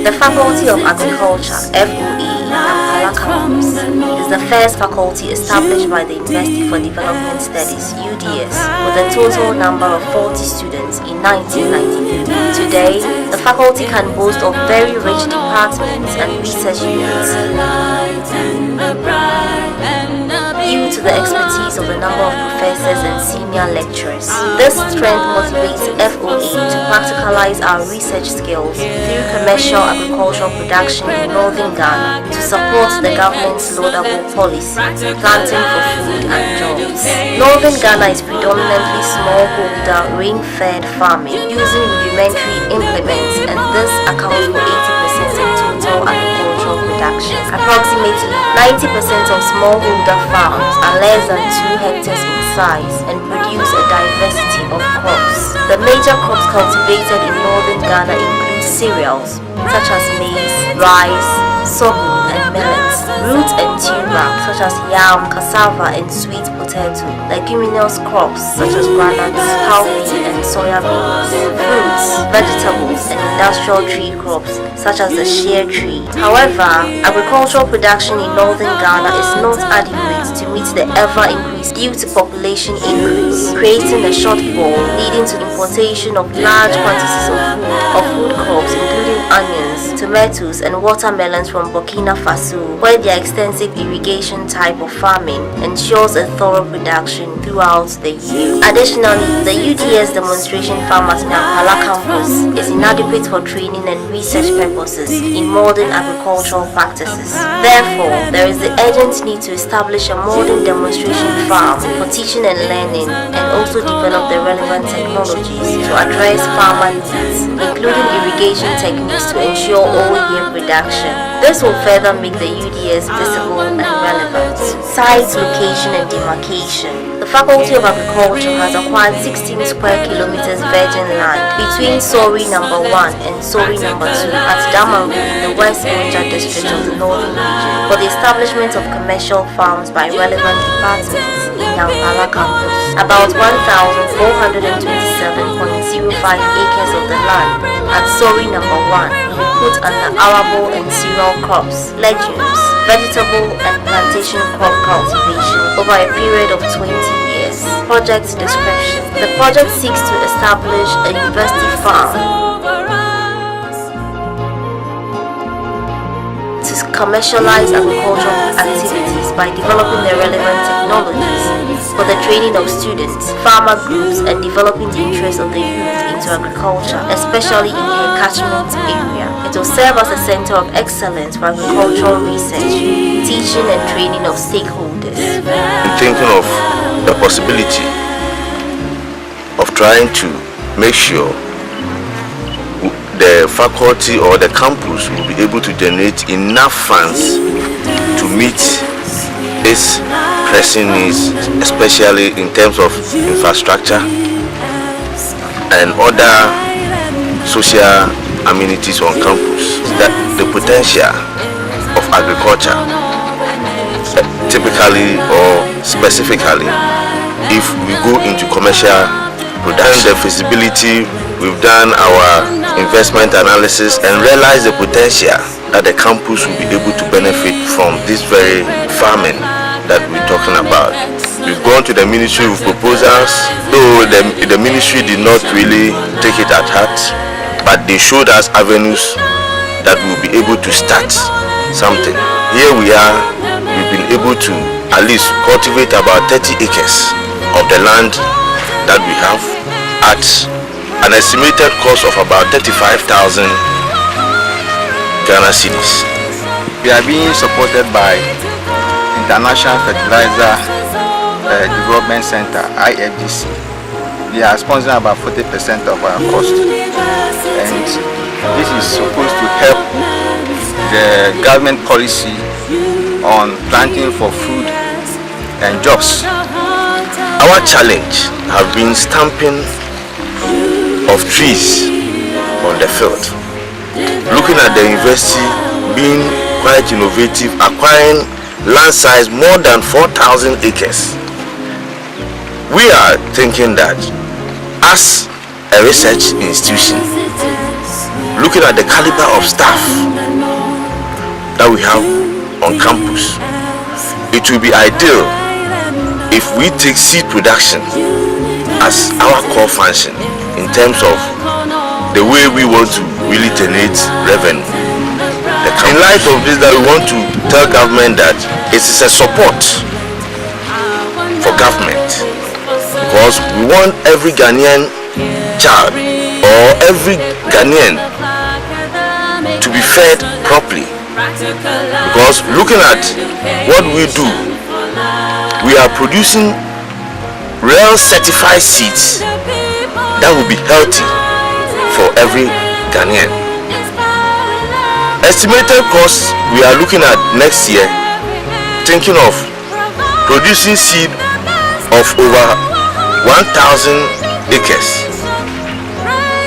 The Faculty of Agriculture, FOA, Nyankpala Campus, is the first faculty established by the University for Development Studies, UDS, with a total number of 40 students in 1993. Today, the faculty can boast of very rich departments and research units due to the expertise of a number of professors and senior lecturers. This strength motivates FOA to practicalize our research skills through commercial agricultural production in northern Ghana to support the government's laudable policy, planting for food and jobs. Northern Ghana is predominantly smallholder, rain-fed farming using rudimentary implements, and this accounts for 80% of total agricultural production. Approximately 90% of smallholder farms are less than 2 hectares in size and produce a diversity of crops. The major crops cultivated in northern Ghana include cereals such as maize, rice, sorghum and millets, roots and tuber such as yam, cassava and sweet potato, leguminous crops such as groundnuts, cowpea and soya beans, fruits, vegetables and industrial tree crops such as the shea tree. However, agricultural production in northern Ghana is not adequate to meet the ever-increased due to population increase, creating a shortfall leading to importation of large quantities of food crops including onions, tomatoes and watermelons from Burkina Faso, where their extensive irrigation type of farming ensures a thorough production throughout the year. Additionally, the UDS demonstration farm at Nyankpala campus is inadequate for training and research purposes in modern agricultural practices. Therefore, there is the urgent need to establish a modern demonstration farm for teaching and learning and also develop the relevant technologies to address farmer needs, including irrigation techniques to ensure all-year production. This will further make the UDS visible and relevant. Site location and demarcation. The Faculty of Agriculture has acquired 16 square kilometers virgin land between Sori No. 1 and Sori No. 2 at Damaru in the West Onja district of the Northern Region for the establishment of commercial farms by relevant departments in Nyankpala campus. About 1,427.05 acres of the land at Sori No. 1 will be put under arable and cereal crops, legumes, vegetable and plantation crop cultivation over a period of 20 years. Project description. The project seeks to establish a university farm to commercialize agricultural activities by developing the relevant technologies for the training of students, farmer groups, and developing the interest of the youth into agriculture, especially in her catchment area. It will serve as a center of excellence for agricultural research, teaching and training of stakeholders. I'm thinking of the possibility of trying to make sure the faculty or the campus will be able to generate enough funds to meet its pressing needs, especially in terms of infrastructure and other social amenities on campus. That the potential of agriculture, typically or specifically, if we go into commercial production, the feasibility, we've done our investment analysis and realized the potential that the campus will be able to benefit from this very farming that we're talking about. We've gone to the ministry with proposals, though the ministry did not really take it at heart, but they showed us avenues that we'll be able to start something. Here we are, we've been able to at least cultivate about 30 acres of the land that we have at an estimated cost of about 35,000 Ghana cedis. We are being supported by International Fertilizer Development Center, IFDC. They are sponsoring about 40% of our cost, and this is supposed to help the government policy on planting for food and jobs. Our challenge has been stamping of trees on the field. Looking at the university being quite innovative, acquiring land size more than 4,000 acres. We are thinking that as a research institution, looking at the caliber of staff that we have on campus, it will be ideal if we take seed production as our core function in terms of the way we want to really generate revenue. In light of this, that we want to tell government that it is a support for government, because we want every Ghanaian child or every Ghanaian to be fed properly. Because looking at what we do, we are producing real certified seeds that will be healthy for every Ghanaian. Estimated costs we are looking at next year, thinking of producing seed of over 1,000 acres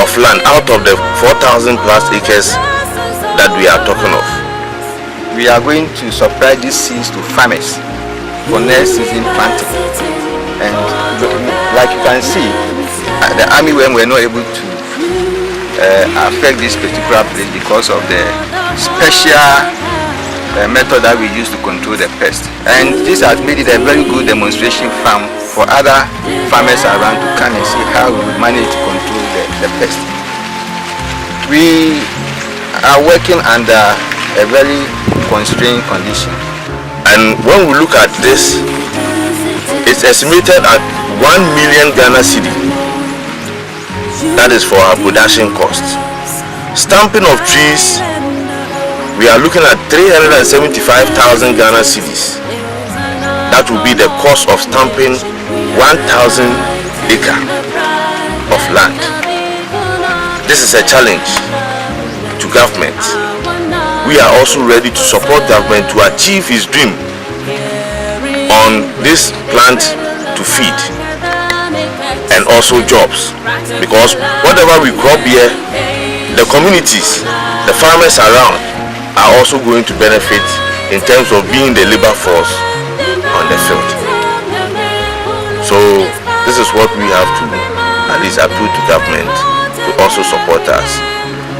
of land out of the 4,000 plus acres that we are talking of. We are going to supply these seeds to farmers for next season planting. And like you can see, the army when we're not able to affect this particular place because of the special method that we use to control the pest. And this has made it a very good demonstration farm for other farmers around to come and see how we would manage to control the pest. We are working under a very constrained condition. And when we look at this, it's estimated at 1 million Ghana cedi. That is for our production costs. Stamping of trees, we are looking at 375,000 Ghana cedis. That will be the cost of stamping 1,000 acre of land. This is a challenge to government. We are also ready to support government to achieve his dream on this plant to feed and also jobs, because whatever we crop here, the communities, the farmers around are also going to benefit in terms of being the labor force on the field. So this is what we have to at least appeal to government to also support us.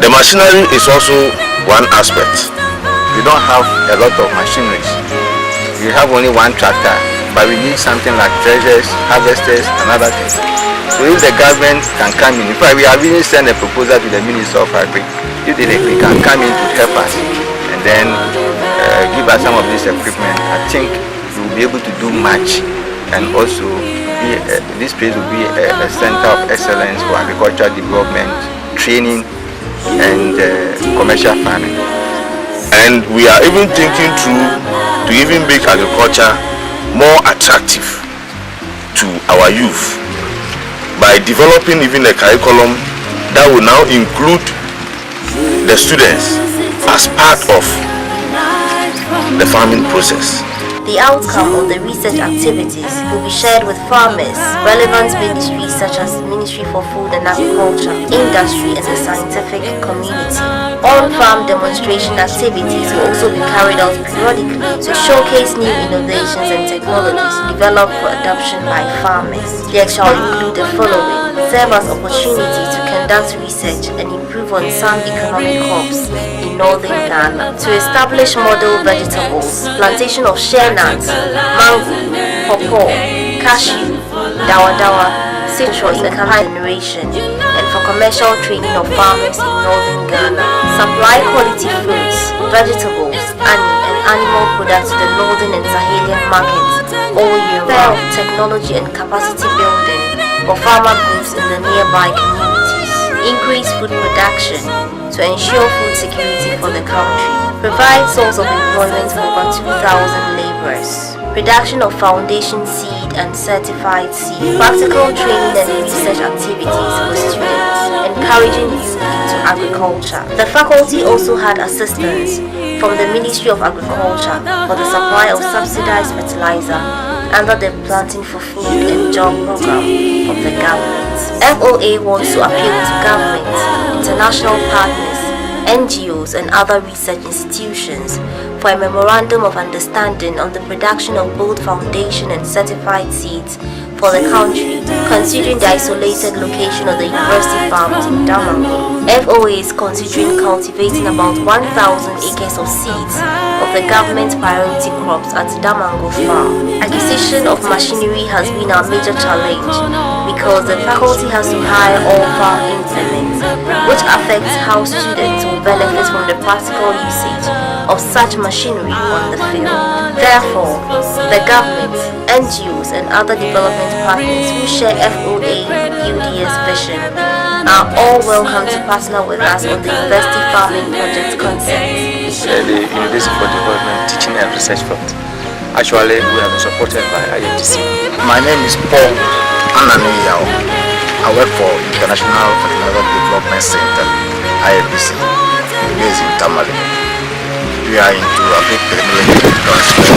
The machinery is also one aspect. We don't have a lot of machineries. We have only one tractor, but we need something like treasures, harvesters, and other things. So if the government can come in fact we have even sent a proposal to the Minister of Agri, if they can come in to help us and then give us some of this equipment, I think we will be able to do much, and also this place will be a center of excellence for agricultural development, training, and commercial farming. And we are even thinking through to even make agriculture more attractive to our youth by developing even a curriculum that will now include the students as part of the farming process. The outcome of the research activities will be shared with farmers, relevant ministries such as Ministry for Food and Agriculture, Industry, and the scientific community. On-farm demonstration activities will also be carried out periodically to showcase new innovations and technologies developed for adoption by farmers. They shall include the following: serve as opportunity to conduct research and improve on some economic crops in northern Ghana, to establish model vegetables, plantation of shea nuts, mango, pawpaw, cashew, dawa, citrus, and campaign generation, and for commercial training of farmers in northern Ghana. Supply quality fruits, vegetables, and animal products to the northern and Sahelian markets all year round. Technology and capacity building for farmer groups in the nearby communities. Increase food production to ensure food security for the country. Provide source of employment for over 2,000 laborers. Production of foundation seed and certified seed. Practical training and research activities for students, encouraging youth into agriculture. The faculty also had assistance from the Ministry of Agriculture for the supply of subsidized fertilizer under the Planting for Food and Job program of the government. FOA wants to appeal to government, international partners, NGOs, and other research institutions for a memorandum of understanding on the production of both foundation and certified seeds for the country, considering the isolated location of the university farms in Damango. FOA is considering cultivating about 1,000 acres of seeds of the government priority crops at Damango farm. Acquisition of machinery has been our major challenge because the faculty has to hire all farm implements, which affects how students will benefit from the practical usage of such machinery on the field. Therefore, the government, NGOs and other development partners who share FOA UDS vision are all welcome to partner with us on the University Farming Project concept. The University for Development Teaching and Research Fund. Actually, we have been supported by IFDC. My name is Paul Ananiyao. I work for International Fertilizer Development Center, IFDC, based in Tamale. We are into a big technology transfer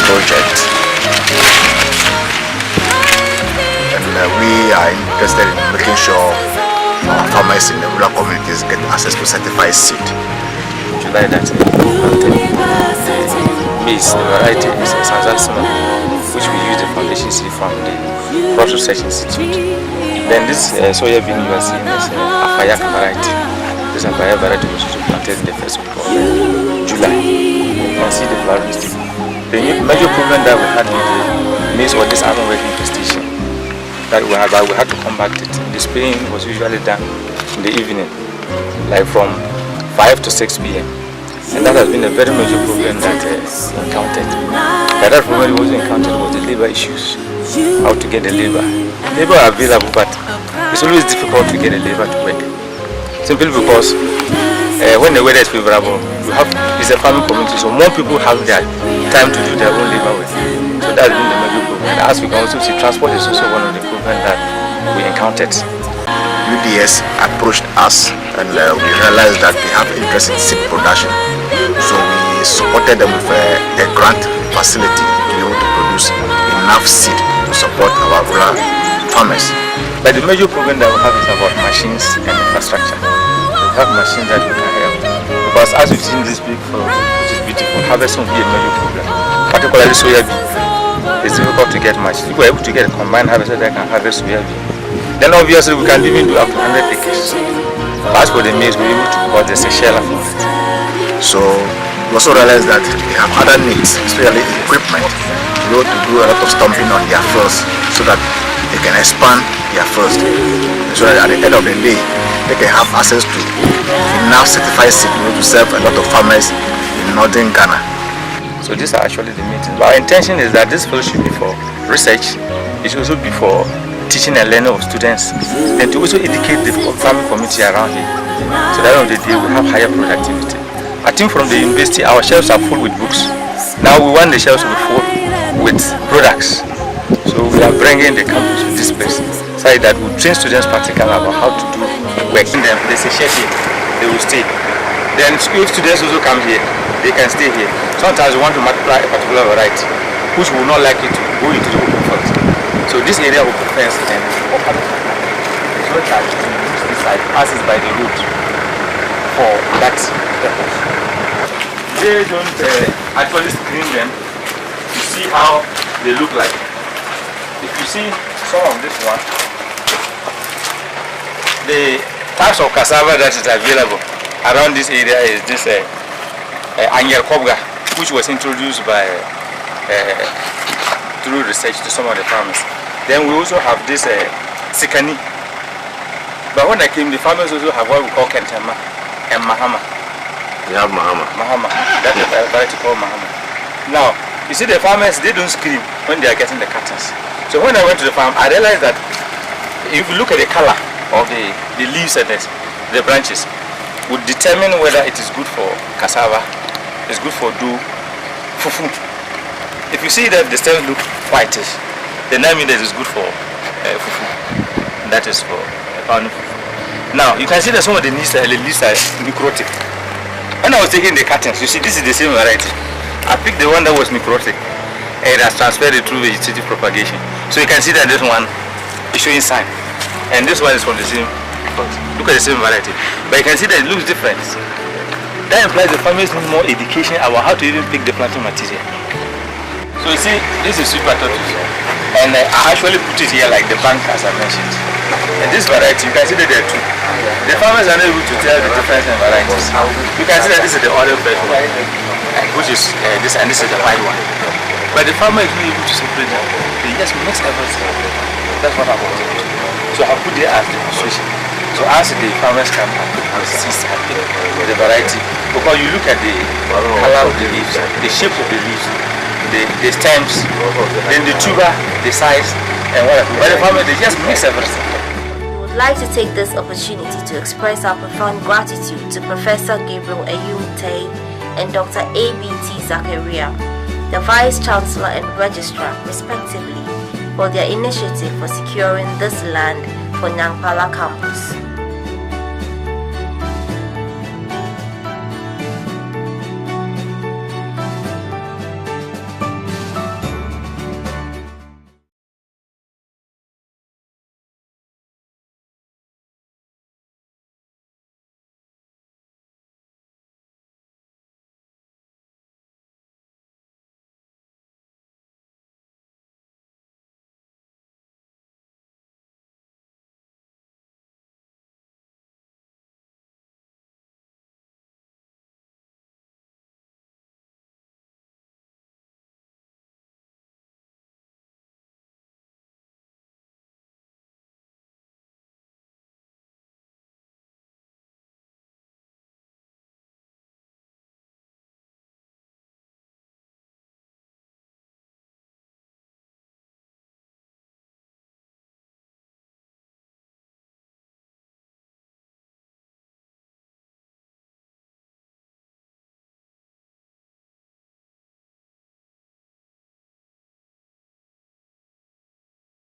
project. And we are interested in making sure our farmers in the rural communities get access to certified seed. July that maize, the variety is Sanzasima, which we use the foundation seed from the Crop Research Institute. Then this soya bean you are seeing is Afayak variety. This Afayak variety was planted in the first week of July. You can see the flowering stage. The major problem that we had with the maize was this aromatic infestation that we had to combat it. The spraying was usually done in the evening, like from 5 to 6 p.m. And that has been a very major problem that we encountered. The other problem we also encountered was the labor issues. How to get the labor. Labor are available, but it's always difficult to get the labor to work. Simply because when the weather is favorable, it's a farming community, so more people have their time to do their own labor work. So that's been the major problem. And as we can also see, transport is also one of the problems that we encountered. UDS approached us and we realized that they have interest in seed production. So we supported them with a grant facility to be able to produce enough seed to support our rural farmers. But the major problem that we have is about machines and infrastructure. We have machines that we can help. Because as we've seen this big farm, which is beautiful, harvesting will be a major problem. Particularly soya bean. It's difficult to get machines. If we're able to get a combined harvester that can harvest soya bean, then obviously we can even do up to 100 acres. As for the maize, we're able to cause the Seychelles for it. So we also realized that they have other needs, especially equipment, to be able to do a lot of stumping on their fields so that they can expand their fields. So that at the end of the day, they can have access to enough certified seed to serve a lot of farmers in northern Ghana. So these are actually the meetings. But our intention is that this field should be for research. It should also be for teaching and learning of students, and to also educate the farming community around here. So that on the day we have higher productivity. I think from the university our shelves are full with books. Now we want the shelves to be full with products. So we are bringing the campus to this place so that we train students practically about how to do work. In them, there's a chef here, they will stay. Then school students also come here, they can stay here. Sometimes we want to multiply a particular variety, which will not like it to go into the open field. So this area will be fenced and open. It's not that this side passes by the road for that purpose. They don't actually screen them to see how they look like. If you see some of this one, the types of cassava that is available around this area is this Anyel Kobga, which was introduced by through research to some of the farmers. Then we also have this Sikani. But when I came, the farmers also have what we call Kentama and Mahama. We have Mahama. Mahama. That's a variety called Mahama. Now, you see the farmers, they don't scream when they are getting the cuttings. So when I went to the farm, I realized that if you look at the color of the leaves and the branches, would determine whether it is good for cassava, it's good for fufu. If you see that the stems look whitish, then that means that it's good for fufu. And that is for pound fufu. Now you can see that some of the leaves are necrotic. When I was taking the cuttings, you see this is the same variety. I picked the one that was necrotic and it has transferred it through vegetative propagation. So you can see that this one is showing sign, and this one is from the same. Look at the same variety, but you can see that it looks different. that implies the farmers need more education about how to even pick the planting material. So you see, this is sweet potatoes, and I actually put it here like the bank as I mentioned. And this variety, you can see that there are two. The farmers are not able to tell the difference in varieties. You can see that this is the olive red one, which is this, and this is the white one. But the farmer is not able to separate them. They just mix everything. That's what I want to do. So I put it as demonstration. So as the farmers come and see the variety, because you look at the color of the leaves, the shape of the leaves, the stems, then the tuber, the size, and whatever. But the farmers, they just mix everything. We would like to take this opportunity to express our profound gratitude to Professor Gabriel Ayumte and Dr. A.B.T. Zakaria, the Vice Chancellor and Registrar, respectively, for their initiative for securing this land for Nyankpala campus.